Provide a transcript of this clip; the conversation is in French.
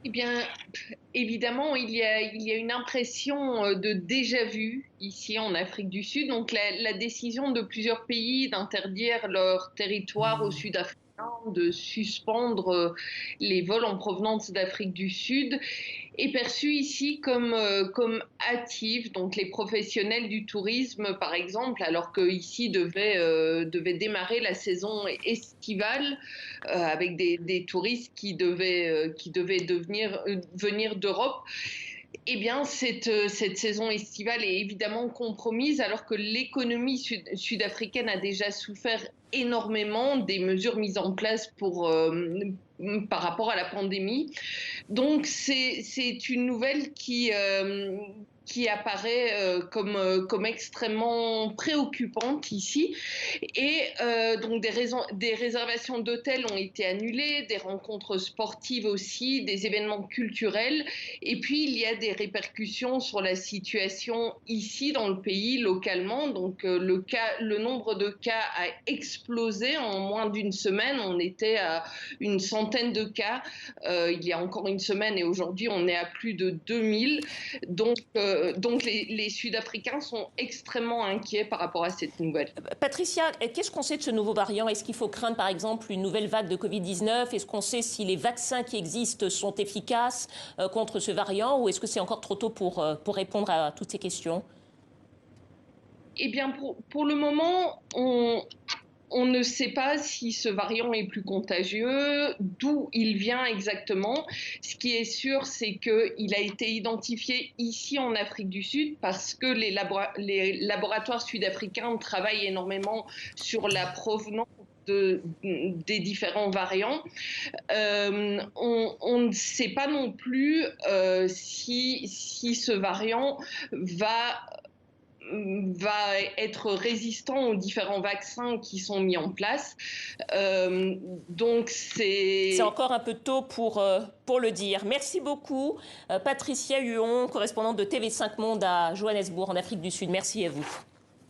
Eh bien, évidemment, il y a une impression de déjà-vu ici en Afrique du Sud. Donc, la décision de plusieurs pays d'interdire leur territoire au Sud-Africain, de suspendre les vols en provenance d'Afrique du Sud, est perçue ici comme hâtive. Donc, les professionnels du tourisme, par exemple, alors que ici devait démarrer la saison estivale avec des touristes qui devaient venir d'Europe. Eh bien, cette saison estivale est évidemment compromise alors que l'économie sud-africaine a déjà souffert énormément des mesures mises en place par rapport à la pandémie. Donc, c'est une nouvelle qui apparaît comme extrêmement préoccupante ici. Et donc, des réservations d'hôtels ont été annulées, des rencontres sportives aussi, des événements culturels. Et puis, il y a des répercussions sur la situation ici dans le pays, localement. Donc, le nombre de cas a explosé en moins d'une semaine. On était à une centaine de cas il y a encore une semaine et aujourd'hui on est à plus de 2000. Donc les Sud-Africains sont extrêmement inquiets par rapport à cette nouvelle. Patricia, qu'est-ce qu'on sait de ce nouveau variant? Est-ce qu'il faut craindre par exemple une nouvelle vague de Covid-19? Est-ce qu'on sait si les vaccins qui existent sont efficaces contre ce variant ou est-ce que c'est encore trop tôt pour répondre à toutes ces questions? Eh bien pour le moment, on ne sait pas si ce variant est plus contagieux, d'où il vient exactement. Ce qui est sûr, c'est qu'il a été identifié ici en Afrique du Sud parce que les laboratoires sud-africains travaillent énormément sur la provenance des différents variants. On ne sait pas non plus si ce variant va va être résistant aux différents vaccins qui sont mis en place. Donc C'est c'est encore un peu tôt pour le dire. Merci beaucoup, Patricia Huon, correspondante de TV5 Monde à Johannesburg, en Afrique du Sud. Merci à vous.